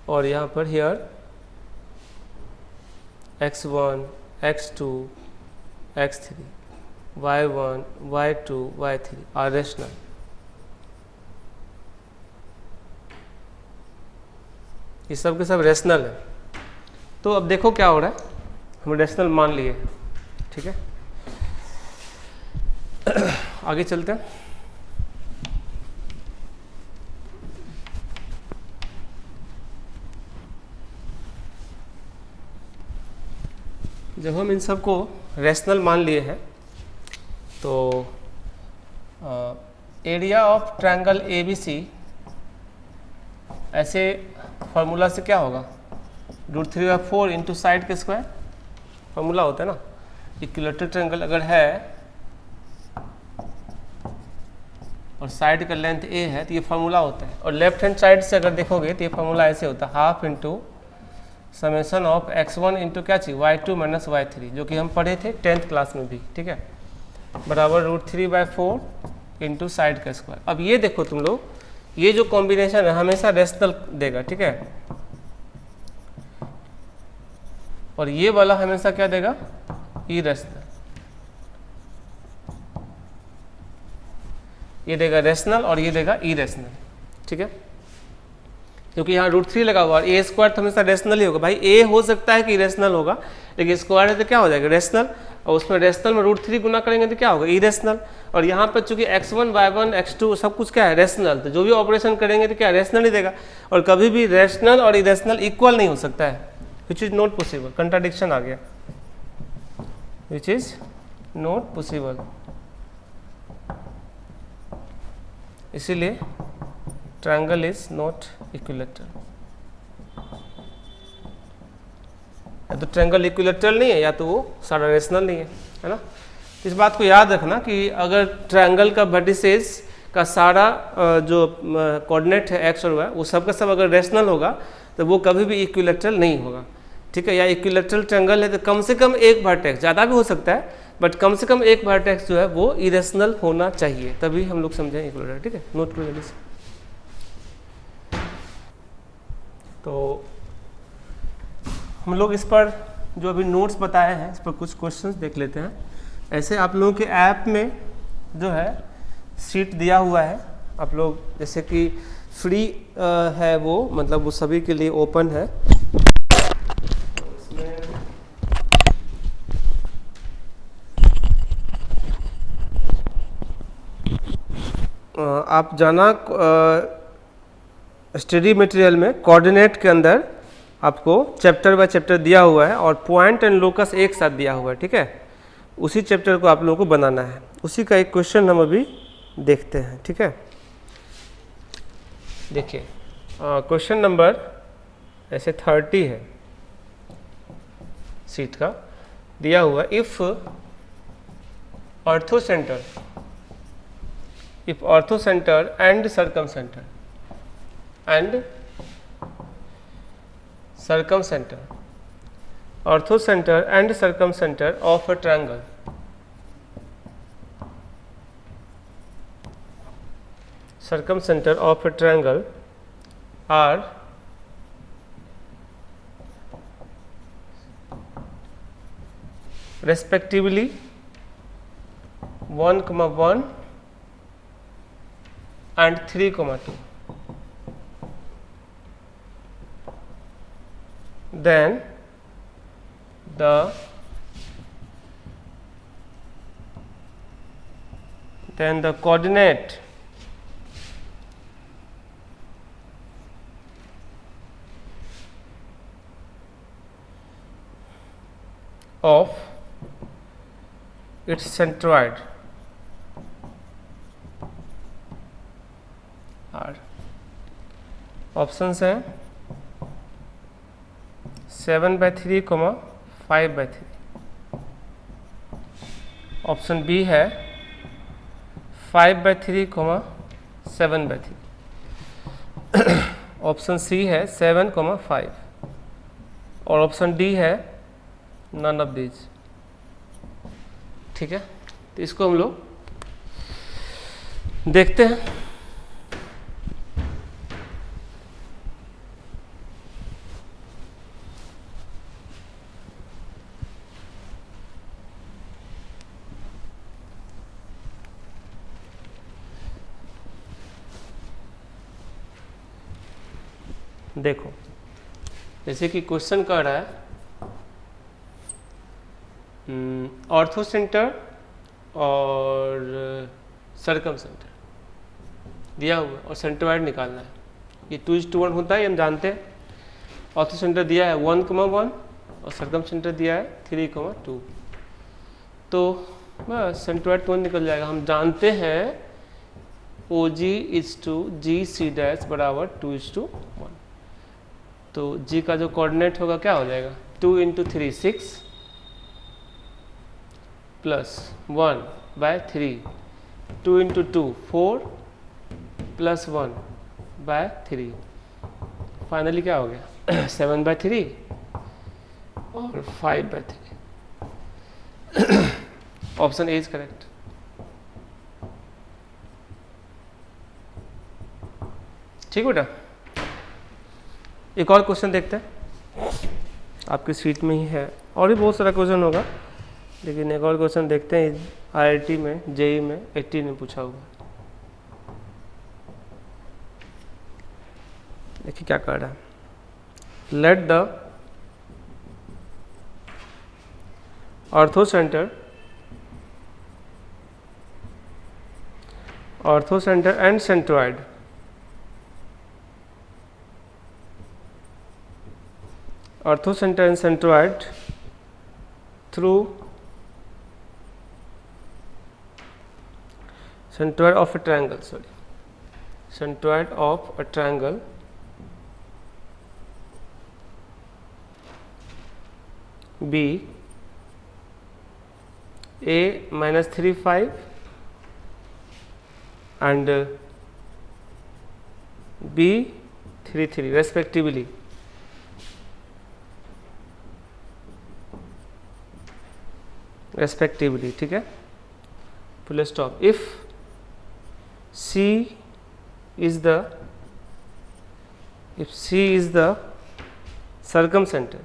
Speaker 1: और यहाँ पर here x1 x2 x3 y1 y2 y3 are rational. ये सब के सब रेशनल है। तो अब देखो क्या हो रहा है, हम रेशनल मान लिए, ठीक है। आगे चलते हैं। जब हम इन सब को रेशनल मान लिए हैं तो एरिया ऑफ ट्रायंगल ABC ऐसे फार्मूला से क्या होगा, √3/4 इंटू साइड के स्क्वायर फार्मूला होता है ना। इक्विलैटरल ट्रायंगल अगर है और साइड का लेंथ a है तो ये फार्मूला होता है। और लेफ्ट हैंड साइड से अगर देखोगे तो ये फार्मूला ऐसे होता है, half into summation of x1 into क्या चाहिए y2 माइनस y3, जो कि हम पढ़े थे 10th क्लास में भी, ठीक है, बराबर √3/4 इंटू साइड का स्क्वायर। अब ये देखो तुम लोग, ये जो कॉम्बिनेशन है हमेशा रेशनल देगा, ठीक है, और ये वाला हमेशा क्या देगा, इरेशनल। ये देगा रेशनल और ये देगा इरेशनल, ठीक है, क्योंकि यहाँ √3 लगा हुआ और a स्क्वायर तो हमेशा रेशनल ही होगा। भाई a हो सकता है कि इरेशनल होगा, लेकिन स्क्वायर है तो क्या हो जाएगा, रेशनल, और उसमें रेशनल में √3 गुना करेंगे तो क्या होगा, इरेशनल। और यहाँ पर चूंकि x1 y1 x2 सब कुछ क्या है, रेशनल, तो जो भी ऑपरेशन करेंगे तो क्या रेशनल ही देगा। और कभी भी रेशनल और इरेशनल इक्वल नहीं हो सकता है, which is not possible. Contradiction आ गया, विच इज नॉट पॉसिबल। इसीलिए ट्रायंगल इज नॉट इक्विलैटरल। या तो ट्रायंगल इक्विलैटरल नहीं है, या तो वो सारा रेशनल नहीं है ना। इस बात को याद रखना कि अगर ट्रायंगल का वर्टिसेस का सारा जो कोऑर्डिनेट है एक्स और वाई, वो सब का सब अगर रेशनल होगा तो वो कभी भी इक्विलैटरल नहीं होगा, ठीक है। या इक्विलैटरल ट्रायंगल है तो कम से कम एक वर्टेक्स, ज़्यादा भी हो सकता है बट कम से कम एक वर्टेक्स जो है वो इरेशनल होना चाहिए, तभी हम लोग समझें इक्विलैटरल, ठीक है। नोट करो जल्दी से। तो हम लोग इस पर जो अभी नोट्स बताए हैं इस पर कुछ क्वेश्चंस देख लेते हैं। ऐसे आप लोगों के ऐप में जो है शीट दिया हुआ है, आप लोग जैसे कि फ्री है वो, मतलब वो सभी के लिए ओपन है। आप जाना स्टडी मटेरियल में कोऑर्डिनेट के अंदर आपको चैप्टर बाय चैप्टर दिया हुआ है और पॉइंट एंड लोकस एक साथ दिया हुआ है, ठीक है। उसी चैप्टर को आप लोगों को बनाना है, उसी का एक क्वेश्चन हम अभी देखते हैं, ठीक है। देखिए क्वेश्चन नंबर ऐसे 30 है सीट का दिया हुआ, if ortho centre and circumcentre orthocentre and circum centre of a triangle are respectively 1,1 and 3,2, then the coordinate of its centroid are options हैं 7/3, 5/3। ऑप्शन बी है 5/3, 7/3। ऑप्शन सी है 7,5 और ऑप्शन डी है नन ऑफ दीज। ठीक है, तो इसको हम लोग देखते हैं। देखो, जैसे कि क्वेश्चन कह रहा है ऑर्थो सेंटर और सर्कम सेंटर दिया हुआ और सेंट्रोइड निकालना है। ये 2:1 होता है, ये हम जानते हैं। ऑर्थो सेंटर दिया है 1,1 और सर्कम सेंटर दिया है 3,2, तो बस सेंट्रोइड तो निकल जाएगा। हम जानते हैं OG/GC' बराबर 2:1। तो G का जो कोऑर्डिनेट होगा क्या हो जाएगा, 2 × 3 6 प्लस 1/3, 2 × 2 4 प्लस 1/3, फाइनली क्या हो गया 7/3 और 5/3। Option A is correct. ठीक बेटा, एक और क्वेश्चन देखते हैं, आपकी सीट में ही है, और भी बहुत सारा क्वेश्चन होगा, लेकिन एक और क्वेश्चन देखते हैं। IIT में, JEE में 80 ने पूछा हुआ। देखिए क्या कर रहा है, let the ortho centre and centroid through centroid of a triangle B A -3 5 and B 3 3 respectively, ठीक है, full stop. If C is the circumcenter,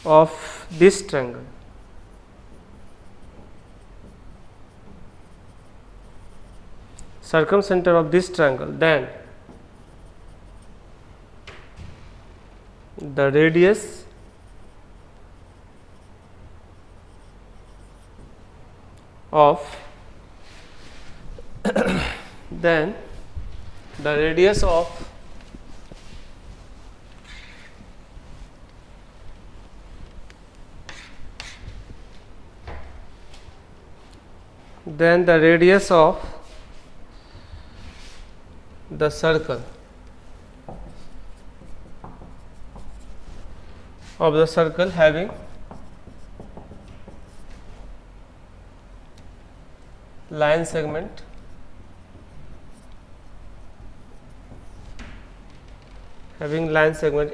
Speaker 1: of this triangle, then the radius of then the radius of the circle having line segment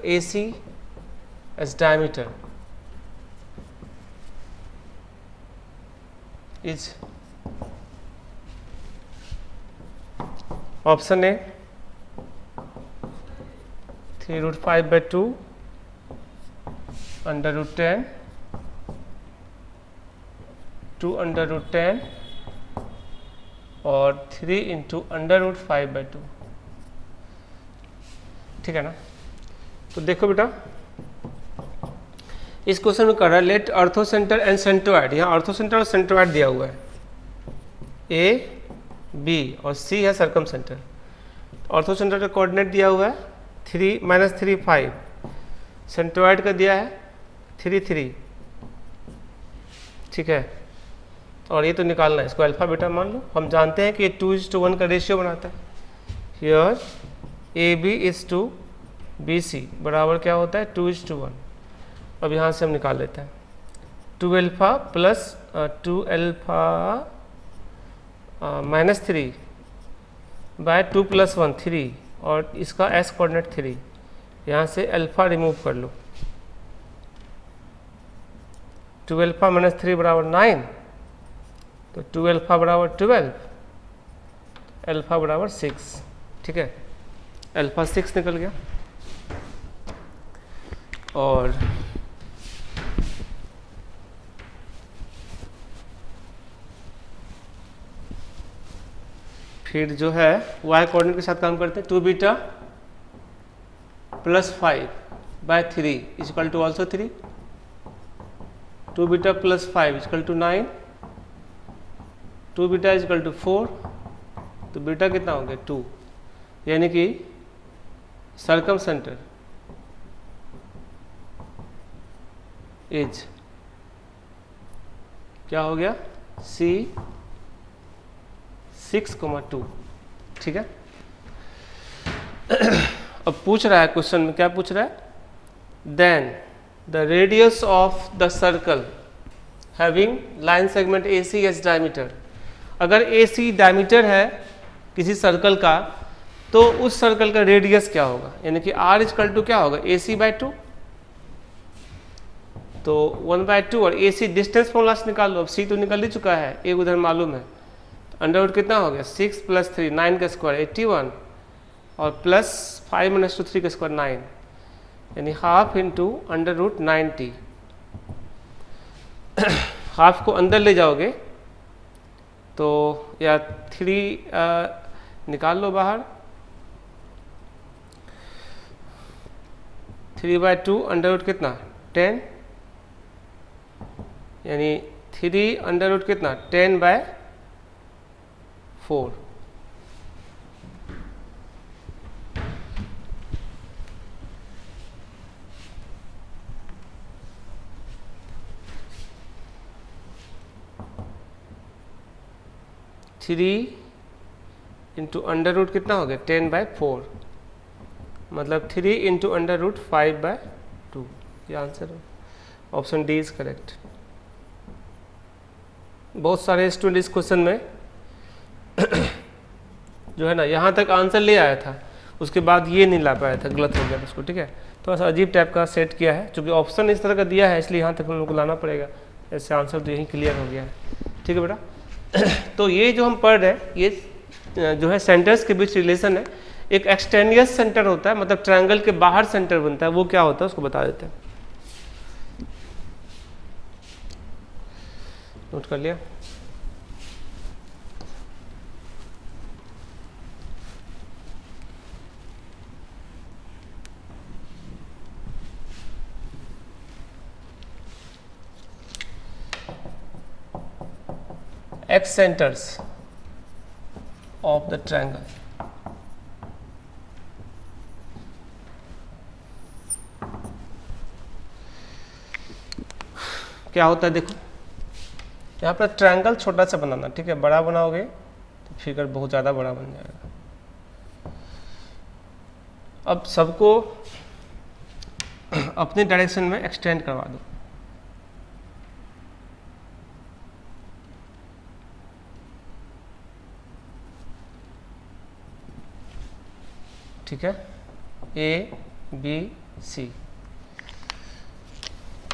Speaker 1: AC as diameter is option A 3√5/2 √10 2 √10 और 3 × √5/2। ठीक है ना। तो देखो बेटा, इस क्वेश्चन में कर रहा है let orthocentre and centroid. यहाँ ऑर्थो सेंटर और सेंट्रोइड दिया हुआ है, ए बी और सी है सर्कम सेंटर। ऑर्थो सेंटर का कोऑर्डिनेट दिया हुआ है 3 -3 5, सेंट्रोइड का दिया है 3 3। ठीक है, और ये तो निकालना है, इसको अल्फा बीटा मान लो। हम जानते हैं कि ये 2:1 का रेशियो बनाता है। Here A B is to B C बराबर क्या होता है 2:1। अब यहाँ से हम निकाल लेते हैं 2 अल्फा प्लस 2 अल्फा -3 बाय 2 + 1 3, और इसका एस कोऑर्डिनेट 3। यहाँ से अल्फा रिमूव कर लो, 2 अल्फा -3 बराबर 9, तो 2 अल्फा बराबर 12, अल्फा बराबर 6। ठीक है, अल्फा 6 निकल गया। और फिर जो है y कोऑर्डिनेट के साथ काम करते हैं, 2 बीटा + 5/3 = also 3, 2 बीटा + 5 = 9, 2 बीटा = 4, तो बीटा कितना हो गया 2, यानी कि सर्कम सेंटर इज क्या हो गया C 6,2। ठीक है। अब पूछ रहा है क्वेश्चन में, क्या पूछ रहा है, then the radius of the circle having line segment AC as diameter. अगर AC डायमीटर है किसी सर्कल का, तो उस सर्कल का रेडियस क्या होगा, यानी कि R = क्या होगा AC/2, तो 1/2, और AC डिस्टेंस फॉर्मूला से निकाल लो। अब C तो निकल ही चुका है, एक उधर मालूम है। अंडर कितना हो गया 6 + 3 9 का स्क्वायर 81, और प्लस 5 - 2 3 का स्क्वायर 9, यानी हाफ इंटू √90। हाफ को अंदर ले जाओगे तो या 3 निकाल लो बाहर, 3/2 अंडर कितना 10, यानी 3 अंडर कितना 10/4। थ्री इंटू अंडर कितना हो गया 10/4, मतलब 3 इंटू √5/2। ये आंसर है, ऑप्शन डी इज करेक्ट। बहुत सारे स्टूडेंट इस क्वेश्चन में जो है ना यहाँ तक आंसर ले आया था, उसके बाद ये नहीं ला पाया था, गलत हो गया उसको। ठीक है, थोड़ा सा अजीब टाइप का सेट किया है, क्योंकि ऑप्शन इस तरह का दिया है, इसलिए यहाँ तक हम लोग को लाना पड़ेगा। ऐसे आंसर तो यही क्लियर हो गया है। ठीक है बेटा, तो ये जो हम पढ़ रहे हैं, ये जो है सेंटर्स के बीच रिलेशन है। एक एक्सटेनियस सेंटर होता है, मतलब ट्रायंगल के बाहर सेंटर बनता है, वो क्या होता है उसको बता देते हैं। नोट कर लिया। X centers of the triangle, क्या होता है देखो, यहाँ पर ट्रायंगल छोटा सा बनाना, ठीक है, बड़ा बनाओगे तो फिगर बहुत ज़्यादा बड़ा बन जाएगा। अब सबको अपने डायरेक्शन में एक्सटेंड करवा दो। ठीक है, ए बी सी,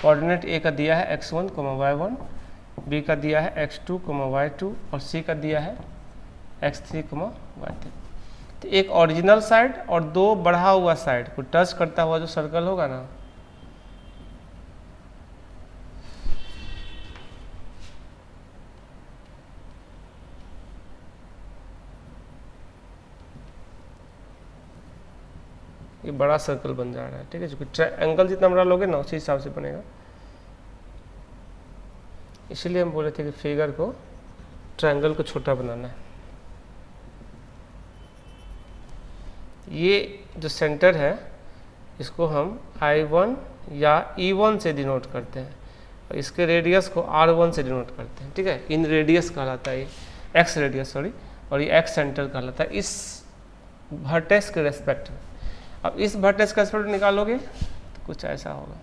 Speaker 1: कोऑर्डिनेट ए का दिया है x1, y1, बी का दिया है x2, y2 और सी का दिया है x3, y3। तो एक ओरिजिनल साइड और दो बढ़ा हुआ साइड को टच करता हुआ जो सर्कल होगा ना, ये बड़ा सर्कल बन जा रहा है। ठीक है, क्योंकि ट्रायंगल जितना बड़ा लोगे ना उसी हिसाब से बनेगा। इसलिए हम बोले थे कि फिगर को, ट्रायंगल को छोटा बनाना है। ये जो सेंटर है इसको हम I1 या E1 से डिनोट करते हैं और इसके रेडियस को R1 से डिनोट करते हैं। ठीक है, इन रेडियस कहलाता है, ये एक्स रेडियस सॉरी, और ये एक्स सेंटर कहलाता है इस वर्टेक्स के रेस्पेक्ट में। अब इस वर्टेक्स का रेस्पेक्ट निकालोगे तो कुछ ऐसा होगा।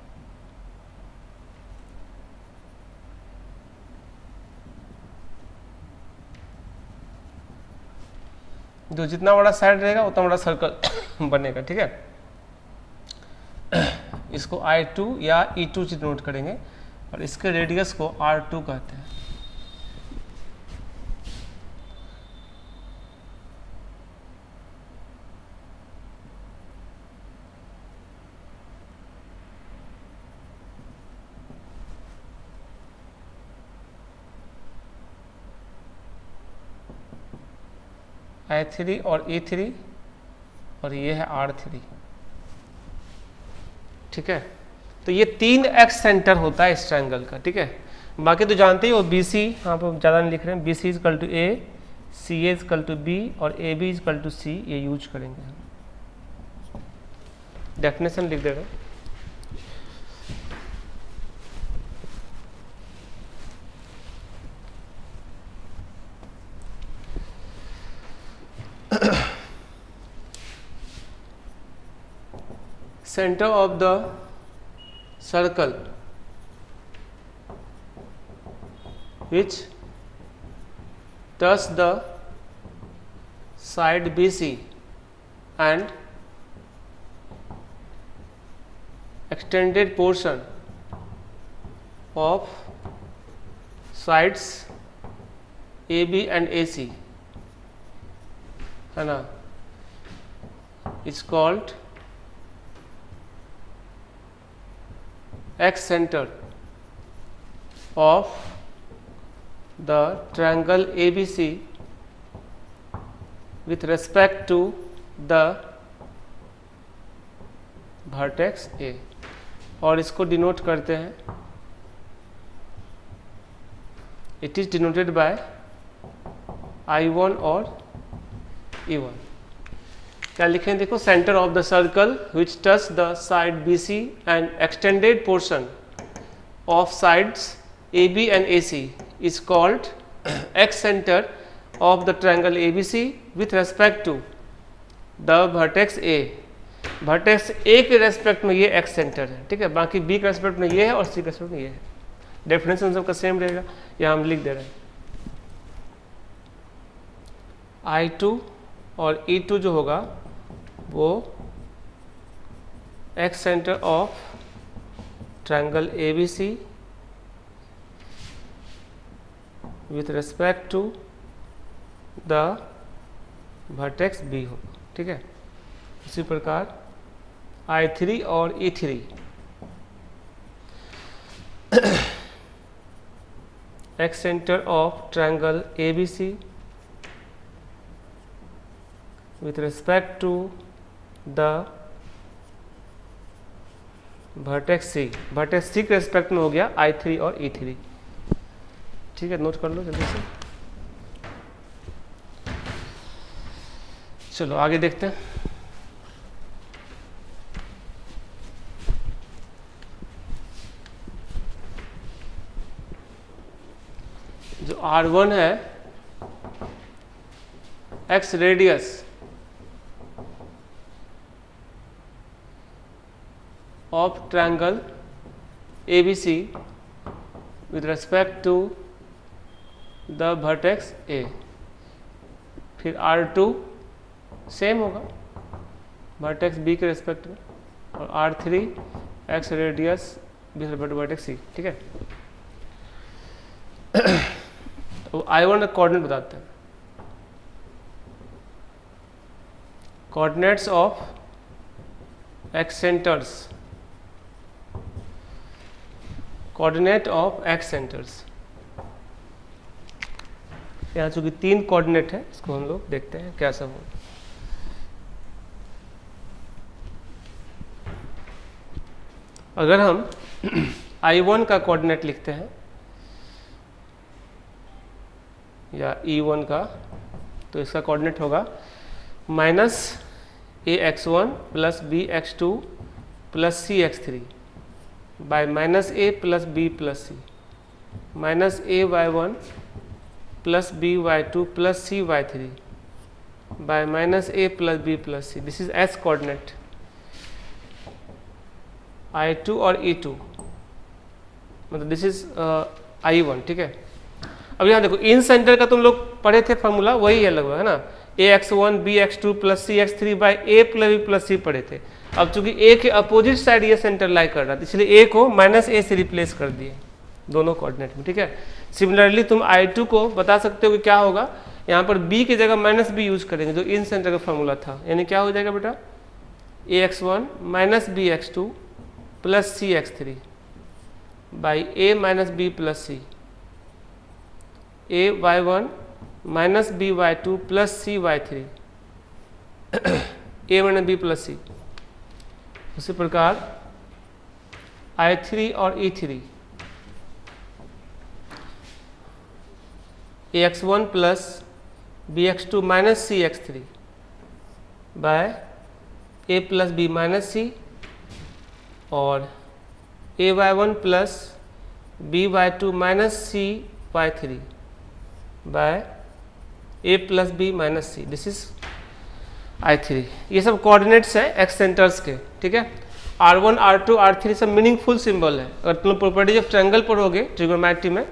Speaker 1: जो जितना बड़ा साइड रहेगा उतना बड़ा सर्कल बनेगा। ठीक है, इसको I2 या E2 से डिनोट करेंगे और इसके रेडियस को R2 कहते हैं। I3 और E3 और ये है R3। ठीक है, तो ये 3x सेंटर होता है इस ट्रायंगल का। ठीक है, बाकी तो जानते ही हो, BC यहाँ पर ज़्यादा नहीं लिख रहे हैं, BC is equal to A, CA is equal to B और AB इजकल टू C, ये यूज करेंगे हम। डेफिनेशन लिख दे रहे हैं। Center of the circle which touch the side BC and extended portion of sides AB and AC है ना, is called X center of the triangle ABC with respect to the vertex A, और इसको डिनोट करते हैं, it is denoted by I1 और E1। क्या लिखें देखो, centre of the circle which touch the side BC and extended portion of sides AB and AC is called X centre of the triangle ABC with respect to the vertex A। Vertex A के रेस्पेक्ट में ये X सेंटर है। ठीक है, बाकी B के रेस्पेक्ट में ये है और C के रेस्पेक्ट में ये है। डेफिनेशन सबका सेम रहेगा, यहाँ हम लिख दे रहे हैं। I2 और E2 जो होगा वो X centre of triangle ABC with respect to the vertex B होगा। ठीक है, इसी प्रकार I3 और E3 X centre of triangle ABC with respect to the vertex C, vertex C के रेस्पेक्ट में हो गया I3 और E3। ठीक है, नोट कर लो जल्दी से। चलो आगे देखते हैं। R1 है x radius of triangle ABC with respect to the vertex A। फिर R2 सेम होगा वर्टेक्स B के रेस्पेक्ट में, और R3 x radius with respect to vertex C। ठीक है, तो I1 का कोऑर्डिनेट बताते हैं। Coordinates of x centres, coordinate of x centres. यहाँ चूंकि 3 कोऑर्डिनेट है, इसको हम लोग देखते हैं क्या सब हो। अगर हम I1 का कोऑर्डिनेट लिखते हैं या E1 का, तो इसका कोऑर्डिनेट होगा -ax1 plus bx2 plus cx3 by -a plus b plus c -ay1 plus by2 plus cy3 by -a plus b plus c। This is s coordinate I2 और E2, मतलब दिस इज I1। ठीक है, अब यहाँ देखो इन सेंटर का तुम लोग पढ़े थे फॉर्मूला, वही है लगभग, है ना। ax1 bx2 plus cx3 by a plus b plus c पढ़े थे। अब चूंकि a के अपोजिट साइड ये सेंटर लाई कर रहा था, इसलिए a को -a से रिप्लेस कर दिए दोनों कोऑर्डिनेट में। ठीक है, सिमिलरली तुम I2 को बता सकते हो कि क्या होगा, यहाँ पर b की जगह -b यूज करेंगे जो इन सेंटर का फॉर्मूला था, यानी क्या हो जाएगा बेटा, ax1 minus bx2 plus cx3 by a minus b plus c, ay1 minus by2 plus cy3 a minus b plus c। उसी प्रकार I3 और E3 ax1 plus bx2 minus cx3 by a plus b minus c और ay1 plus by2 minus cy3 by a plus b minus c। This is I3। ये सब कोऑर्डिनेट्स है एक्स सेंटर्स के। ठीक है, R1 R2 R3 सब मीनिंगफुल सिंबल है। अगर तुम प्रॉपर्टीज ऑफ ट्रायंगल पढ़ोगे ट्रिगोनोमेट्री में,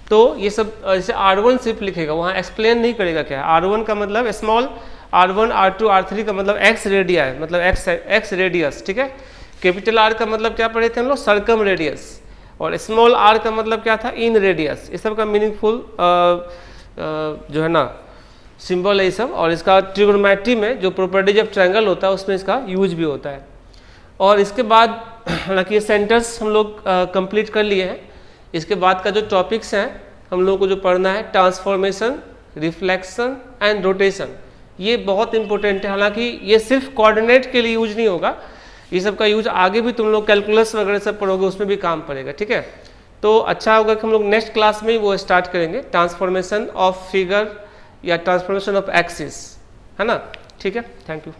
Speaker 1: तो ये सब जैसे R1 सिर्फ लिखेगा, वहाँ एक्सप्लेन नहीं करेगा क्या है। R1 का मतलब स्मॉल, R1 R2 R3 का मतलब एक्स रेडिया है, मतलब एक्स रेडियस। ठीक है, कैपिटल R का मतलब क्या पढ़े थे हम लोग, सर्कम रेडियस, और स्मॉल r का मतलब क्या था, इन रेडियस। इस सब का मीनिंगफुल जो है ना सिंबल है ये सब, और इसका ट्रिगोनोमेट्री में जो प्रॉपर्टीज ऑफ ट्रायंगल होता है उसमें इसका यूज भी होता है। और इसके बाद हालांकि ये सेंटर्स हम लोग कंप्लीट कर लिए हैं। इसके बाद का जो टॉपिक्स हैं हम लोगों को जो पढ़ना है, ट्रांसफॉर्मेशन, रिफ्लेक्शन एंड रोटेशन, ये बहुत इंपॉर्टेंट है। हालांकि ये सिर्फ कोऑर्डिनेट के लिए यूज नहीं होगा, ये सब का यूज आगे भी तुम लोग कैलकुलस वगैरह सब पढ़ोगे, उसमें भी काम पड़ेगा। ठीक है, तो अच्छा होगा कि हम लोग नेक्स्ट क्लास में ही वो स्टार्ट करेंगे, ट्रांसफॉर्मेशन ऑफ फिगर या ट्रांसफॉर्मेशन ऑफ एक्सिस, है ना। ठीक है, थैंक यू।